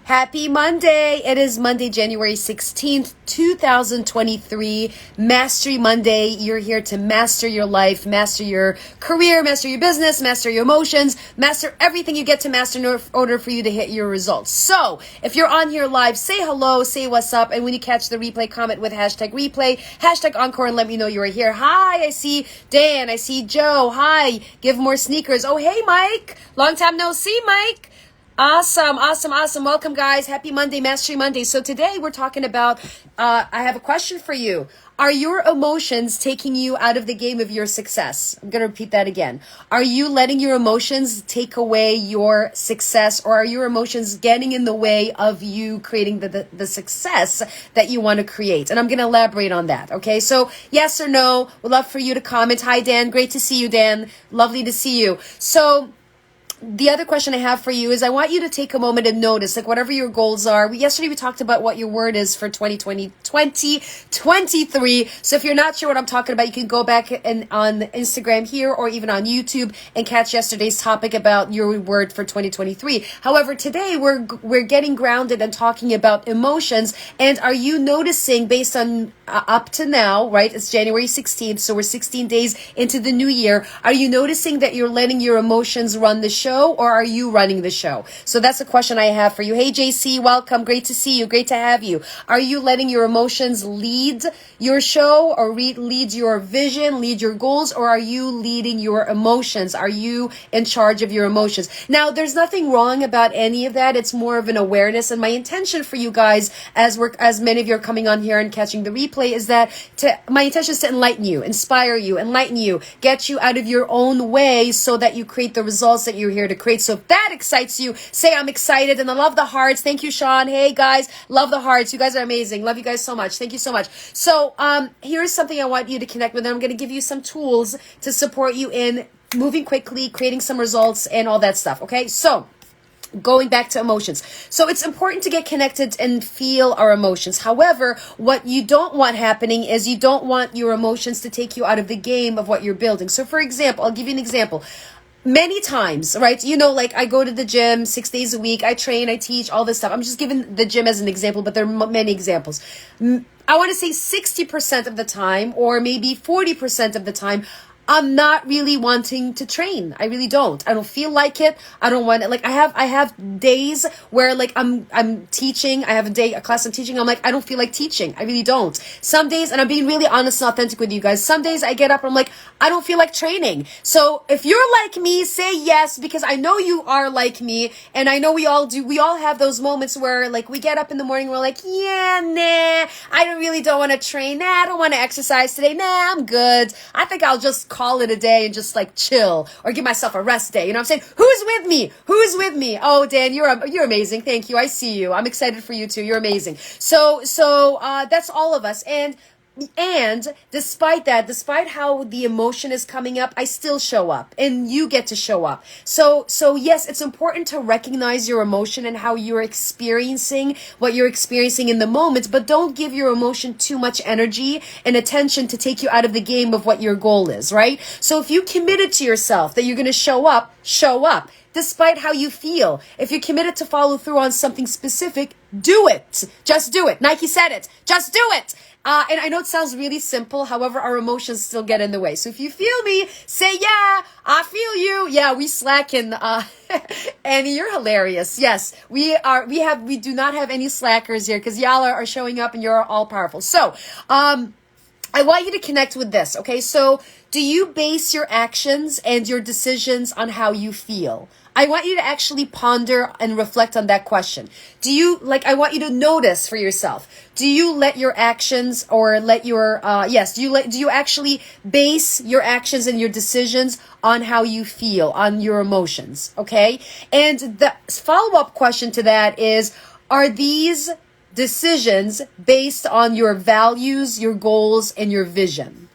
Happy Monday. It is Monday, January 16th, 2023. Mastery Monday. You're here to master your life, master your career, master your business, master your emotions, master everything you get to master in order for you to hit your results. So if you're on here live, say hello, say what's up. And when you catch the replay, comment with hashtag replay, hashtag encore, and let me know you are here. Hi, I see Dan. I see Joe. Hi. Give more sneakers. Oh, hey, Mike. Long time no see, Mike. Awesome. Welcome, guys. Happy Monday, Mastery Monday. So today we're talking about, I have a question for you. Are your emotions taking you out of the game of your success? I'm going to repeat that again. Are you letting your emotions take away your success, or are your emotions getting in the way of you creating the success that you want to create? And I'm going to elaborate on that. Okay. So yes or no, we'd love for you to comment. Hi, Dan. Great to see you, Dan. Lovely to see you. So the other question I have for you is I want you to take a moment and notice, like, whatever your goals are. Yesterday we talked about what your word is for 2023. So if you're not sure what I'm talking about, you can go back and on Instagram here or even on YouTube and catch yesterday's topic about your word for 2023. However, today we're getting grounded and talking about emotions. And are you noticing, based on up to now, right? It's January 16th, so we're 16 days into the new year. Are you noticing that you're letting your emotions run the show, or are you running the show? So that's a question I have for you. Hey, JC, welcome. Great to see you. Great to have you. Are you letting your emotions lead your show, or lead your vision, lead your goals, or are you leading your emotions? Are you in charge of your emotions? Now, there's nothing wrong about any of that. It's more of an awareness. And my intention for you guys, as many of you are coming on here and catching the replay, is that my intention is to enlighten you, inspire you, enlighten you, get you out of your own way so that you create the results that you're here to create. So if that excites you, say I'm excited. And I love the hearts. Thank you, Sean. Hey, guys, love the hearts. You guys are amazing. Love you guys so much. Thank you so much. So here's something I want you to connect with. And I'm going to give you some tools to support you in moving quickly, creating some results, and all that stuff. Okay, so going back to emotions. So it's important to get connected and feel our emotions. However, what you don't want happening is you don't want your emotions to take you out of the game of what you're building. So for example, I'll give you an example. Many times, right? You know, like, I go to the gym 6 days a week. I train, I teach, all this stuff. I'm just giving the gym as an example, but there are many examples. I want to say 60% of the time, or maybe 40% of the time, I'm not really wanting to train. I really don't. I don't feel like it. I don't want it. Like, I have days where, like, I'm teaching. I have a class I'm teaching. I'm like, I don't feel like teaching. I really don't. Some days, and I'm being really honest and authentic with you guys, some days I get up and I'm like, I don't feel like training. So if you're like me, say yes, because I know you are like me, and I know we all do. We all have those moments where, like, we get up in the morning, we're like, yeah, nah, I don't want to train. Nah, I don't want to exercise today. Nah, I'm good. I think I'll just call it a day and just, like, chill, or give myself a rest day. You know what I'm saying? Who's with me? Oh, Dan, you're amazing. Thank you. I see you. I'm excited for you too. You're amazing. So that's all of us. And despite how the emotion is coming up, I still show up, and you get to show up. So yes, it's important to recognize your emotion and how you're experiencing what you're experiencing in the moment, but don't give your emotion too much energy and attention to take you out of the game of what your goal is, right? So if you committed to yourself that you're going to show up. Despite how you feel. If you're committed to follow through on something specific, do it. Just do it. Nike said it. Just do it. And I know it sounds really simple. However, our emotions still get in the way. So if you feel me, say, yeah, I feel you. Yeah, we slacken. Annie, you're hilarious. Yes, we do not have any slackers here, because y'all are showing up and you're all powerful. So, I want you to connect with this. Okay. So do you base your actions and your decisions on how you feel? I want you to actually ponder and reflect on that question. I want you to notice for yourself. Do you let your actions, or let your, do you actually base your actions and your decisions on how you feel, on your emotions? Okay. And the follow-up question to that is, are these decisions based on your values, your goals, and your vision?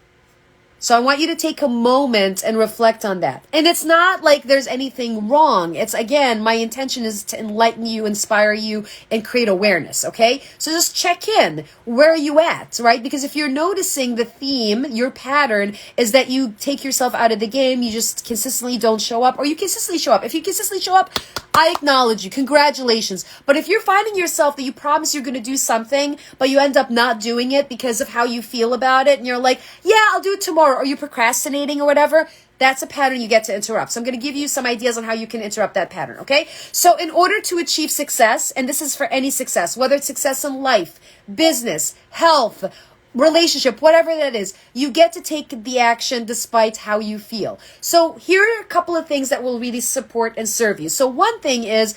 So I want you to take a moment and reflect on that. And it's not like there's anything wrong. It's, again, my intention is to enlighten you, inspire you, and create awareness, okay? So just check in. Where are you at, right? Because if you're noticing the theme, your pattern is that you take yourself out of the game, you just consistently don't show up, or you consistently show up. If you consistently show up, I acknowledge you. Congratulations. But if you're finding yourself that you promise you're going to do something, but you end up not doing it because of how you feel about it, and you're like, yeah, I'll do it tomorrow, or you're procrastinating or whatever, that's a pattern you get to interrupt. So I'm going to give you some ideas on how you can interrupt that pattern, okay? So in order to achieve success, and this is for any success, whether it's success in life, business, health, relationship, whatever that is, you get to take the action despite how you feel. So here are a couple of things that will really support and serve you. So one thing is,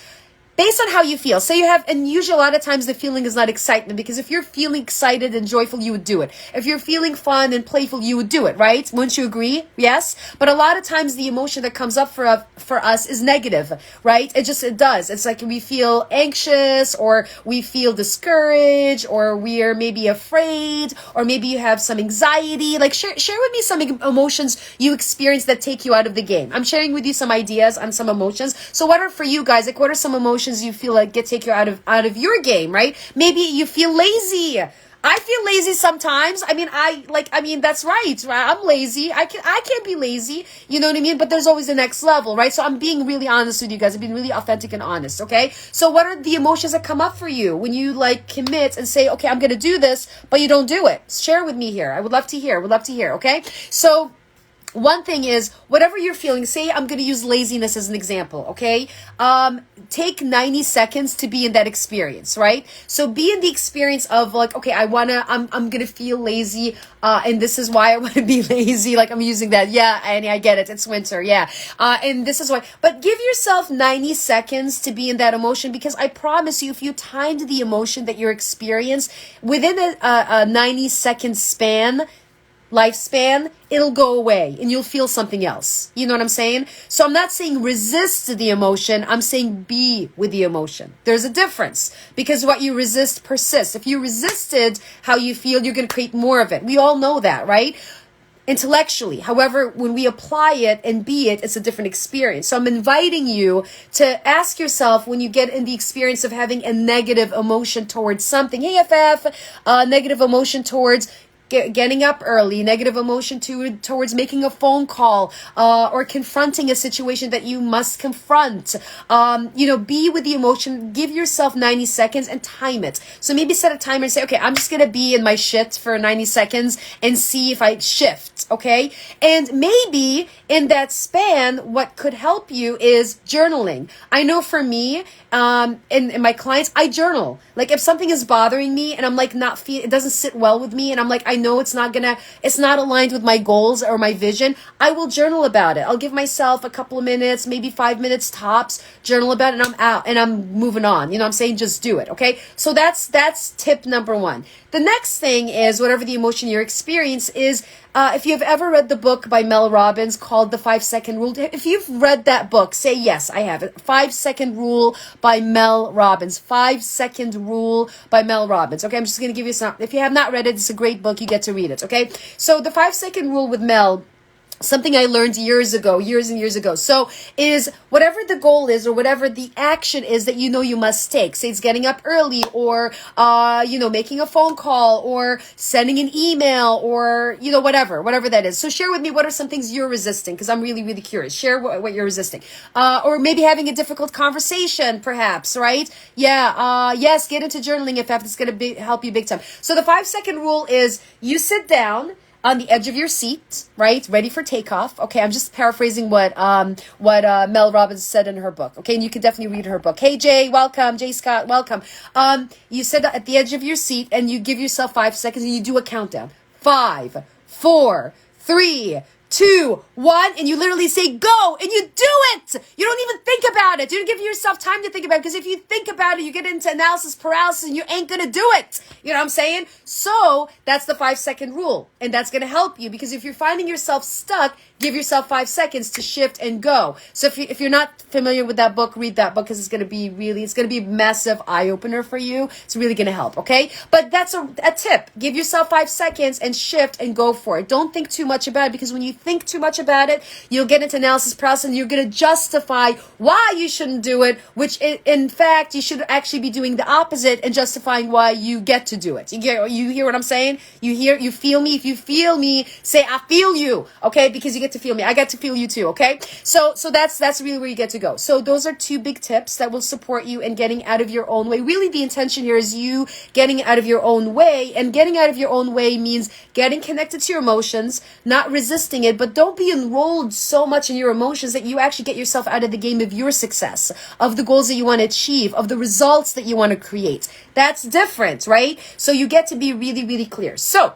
based on how you feel. Say you have, and usually a lot of times the feeling is not excitement, because if you're feeling excited and joyful, you would do it. If you're feeling fun and playful, you would do it, right? Wouldn't you agree? Yes? But a lot of times the emotion that comes up for us is negative, right? It does. It's like we feel anxious, or we feel discouraged, or we're maybe afraid, or maybe you have some anxiety. Like share with me some emotions you experience that take you out of the game. I'm sharing with you some ideas on some emotions. So what are for you guys? Like what are some emotions you feel like take you out of your game, right? Maybe you feel lazy. I feel lazy sometimes. I mean, that's right. I'm lazy. I can't be lazy. You know what I mean? But there's always the next level, right? So I'm being really honest with you guys. I'm being really authentic and honest, okay? So what are the emotions that come up for you when you like commit and say, okay, I'm going to do this, but you don't do it? Share with me here. I would love to hear. Okay? So one thing is, whatever you're feeling, say I'm going to use laziness as an example, okay? Take 90 seconds to be in that experience, right? So be in the experience of like, okay, I'm going to feel lazy, and this is why I want to be lazy. Like I'm using that. Yeah, Annie, I get it. It's winter. Yeah. And this is why. But give yourself 90 seconds to be in that emotion, because I promise you, if you timed the emotion that you're experiencing within a 90-second lifespan, it'll go away and you'll feel something else. You know what I'm saying? So I'm not saying resist the emotion. I'm saying be with the emotion. There's a difference, because what you resist persists. If you resisted how you feel, you're going to create more of it. We all know that, right? Intellectually. However, when we apply it and be it, it's a different experience. So I'm inviting you to ask yourself, when you get in the experience of having a negative emotion towards something, hey, FF, negative emotion towards getting up early, negative emotion towards making a phone call, or confronting a situation that you must confront. Be with the emotion. Give yourself 90 seconds and time it. So maybe set a timer and say, okay, I'm just going to be in my shit for 90 seconds and see if I shift, okay? And maybe in that span, what could help you is journaling. I know for me, in my clients, I journal. Like if something is bothering me and I'm like it doesn't sit well with me, and I'm like, I know it's not aligned with my goals or my vision, I will journal about it. I'll give myself a couple of minutes, maybe 5 minutes tops, journal about it, and I'm out and I'm moving on. You know what I'm saying? Just do it. Okay. So that's tip number 1. The next thing is, whatever the emotion you're experiencing is, if you've ever read the book by Mel Robbins called The 5-Second Rule, if you've read that book, say yes, I have it. 5-Second Rule by Mel Robbins. 5-Second Rule by Mel Robbins. Okay, I'm just going to give you some. If you have not read it, it's a great book. You get to read it. Okay, so the 5-Second Rule with Mel, something I learned years and years ago. So is whatever the goal is, or whatever the action is that you know you must take. Say it's getting up early, or, making a phone call, or sending an email, or, whatever that is. So share with me, what are some things you're resisting? Because I'm really, really curious. Share what you're resisting. Or maybe having a difficult conversation, perhaps, right? Yeah. Yes, get into journaling if it's going to help you big time. So the 5-second rule is, you sit down on the edge of your seat, right? Ready for takeoff. Okay, I'm just paraphrasing what Mel Robbins said in her book. Okay, and you can definitely read her book. Hey, Jay, welcome. Jay Scott, welcome. You sit at the edge of your seat and you give yourself 5 seconds and you do a countdown. 5, 4, 3, 2, 1, and you literally say go, and you do it. You don't even think about it. You don't give yourself time to think about it, because if you think about it, you get into analysis paralysis and you ain't gonna do it. You know what I'm saying? So that's the 5-second rule, and that's gonna help you, because if you're finding yourself stuck, give yourself 5 seconds to shift and go. So if you're not familiar with that book, read that book, because it's gonna be a massive eye opener for you. It's really gonna help. Okay, but that's a tip. Give yourself 5 seconds and shift and go for it. Don't think too much about it, because when you think too much about it, you'll get into analysis paralysis, and you're going to justify why you shouldn't do it, which in fact you should actually be doing the opposite and justifying why you get to do it. You hear what I'm saying? You feel me? If you feel me, say I feel you, okay? Because you get to feel me. I get to feel you too, okay? So that's really where you get to go. So those are 2 big tips that will support you in getting out of your own way. Really, the intention here is you getting out of your own way, and getting out of your own way means getting connected to your emotions, not resisting it, but don't be enrolled so much in your emotions that you actually get yourself out of the game of your success, of the goals that you want to achieve, of the results that you want to create. That's different, right? So you get to be really, really clear. So,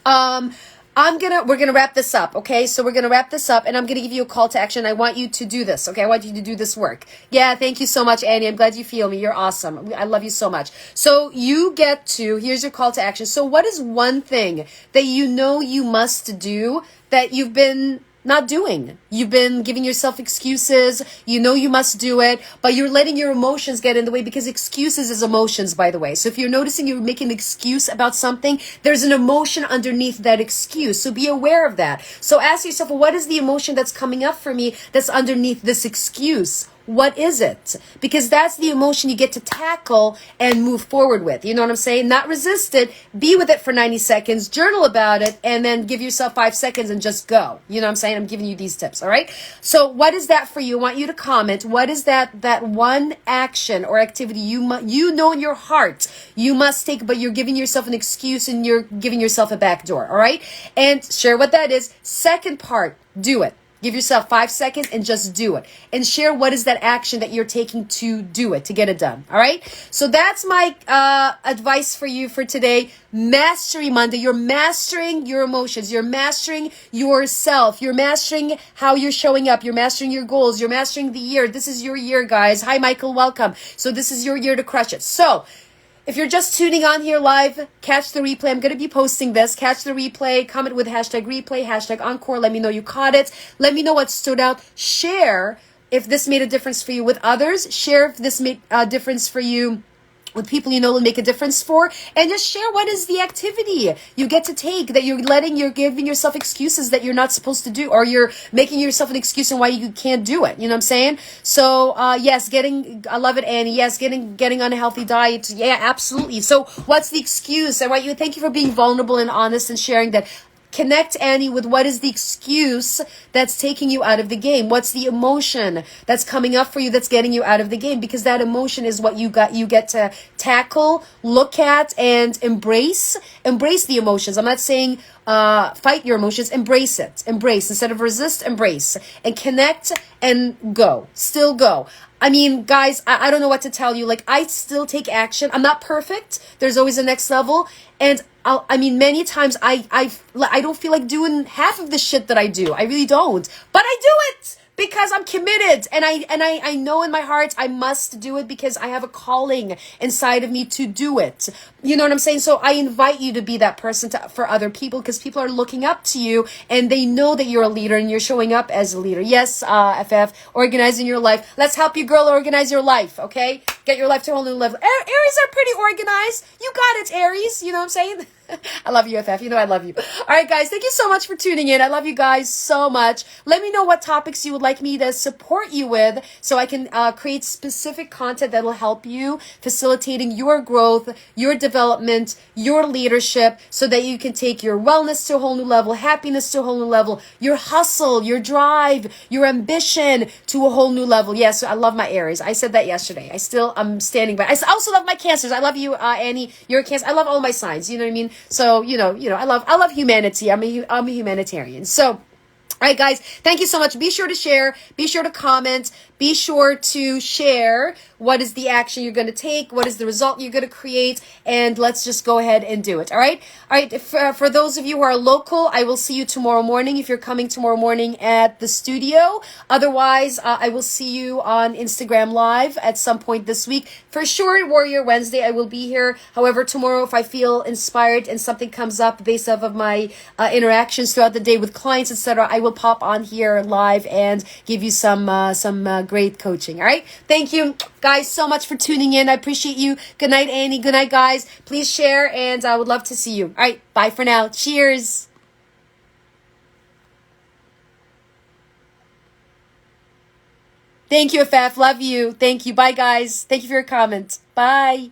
we're gonna wrap this up, okay? So we're gonna wrap this up, and I'm gonna give you a call to action. I want you to do this, okay? I want you to do this work. Yeah, thank you so much, Annie. I'm glad you feel me. You're awesome. I love you so much. So here's your call to action. So what is one thing that you know you must do that you've been not doing? You've been giving yourself excuses. You know you must do it, but you're letting your emotions get in the way, because excuses is emotions, by the way. So if you're noticing you're making an excuse about something, there's an emotion underneath that excuse. So be aware of that. So ask yourself, well, what is the emotion that's coming up for me that's underneath this excuse? What is it? Because that's the emotion you get to tackle and move forward with. You know what I'm saying? Not resist it. Be with it for 90 seconds. Journal about it. And then give yourself 5 seconds and just go. You know what I'm saying? I'm giving you these tips. All right? So what is that for you? I want you to comment. What is that one action or activity you know in your heart you must take, but you're giving yourself an excuse and you're giving yourself a back door. All right? And share what that is. Second part, do it. Give yourself 5 seconds and just do it. And share what is that action that you're taking to do it, to get it done. All right? So that's my advice for you for today. Mastery Monday. You're mastering your emotions. You're mastering yourself. You're mastering how you're showing up. You're mastering your goals. You're mastering the year. This is your year, guys. Hi, Michael. Welcome. So this is your year to crush it. So if you're just tuning on here live, catch the replay. I'm going to be posting this. Catch the replay. Comment with hashtag replay, hashtag encore. Let me know you caught it. Let me know what stood out. Share if this made a difference for you with others. Share if this made a difference for you with people you know will make a difference for, and just share what is the activity you get to take that you're giving yourself excuses that you're not supposed to do, or you're making yourself an excuse on why you can't do it. You know what I'm saying? So, yes, I love it, Annie. Yes, getting on a healthy diet. Yeah, absolutely. So what's the excuse? Thank you for being vulnerable and honest and sharing that. Connect, Annie, with what is the excuse that's taking you out of the game. What's the emotion that's coming up for you that's getting you out of the game? Because that emotion is what you get to tackle, look at, and embrace. Embrace the emotions. I'm not saying fight your emotions. Embrace it. Embrace. Instead of resist, embrace. And connect and go. Still go. I mean, guys, I don't know what to tell you. Like, I still take action. I'm not perfect. There's always a next level. And many times I don't feel like doing half of the shit that I do. I really don't. But I do it because I'm committed, and I know in my heart I must do it because I have a calling inside of me to do it. You know what I'm saying? So I invite you to be that person for other people, because people are looking up to you and they know that you're a leader and you're showing up as a leader. Yes, FF, organizing your life. Let's help you, girl, organize your life, okay? Get your life to a whole new level. Aries are pretty organized. You got it, Aries. You know what I'm saying? I love you, FF. You know I love you. All right, guys. Thank you so much for tuning in. I love you guys so much. Let me know what topics you would like me to support you with so I can create specific content that will help you, facilitating your growth, your development, your leadership, so that you can take your wellness to a whole new level, happiness to a whole new level, your hustle, your drive, your ambition to a whole new level. Yes, I love my Aries. I said that yesterday. I'm standing by. I also love my Cancers. I love you, Annie. You're a Cancer. I love all my signs. You know what I mean? So, you know, I love humanity. I'm a humanitarian. So, all right, guys, thank you so much. Be sure to share. Be sure to comment. Be sure to share what is the action you're going to take, what is the result you're going to create, and let's just go ahead and do it. All right. All right. For those of you who are local, I will see you tomorrow morning if you're coming tomorrow morning at the studio. Otherwise, I will see you on Instagram Live at some point this week. For sure, Warrior Wednesday, I will be here. However, tomorrow, if I feel inspired and something comes up based off of my interactions throughout the day with clients, etc., I will pop on here live and give you some great coaching. All right. Thank you guys so much for tuning in. I appreciate you. Good night, Annie. Good night, guys. Please share, and I would love to see you. All right. Bye for now. Cheers. Thank you, FF. Love you. Thank you. Bye, guys. Thank you for your comment. Bye.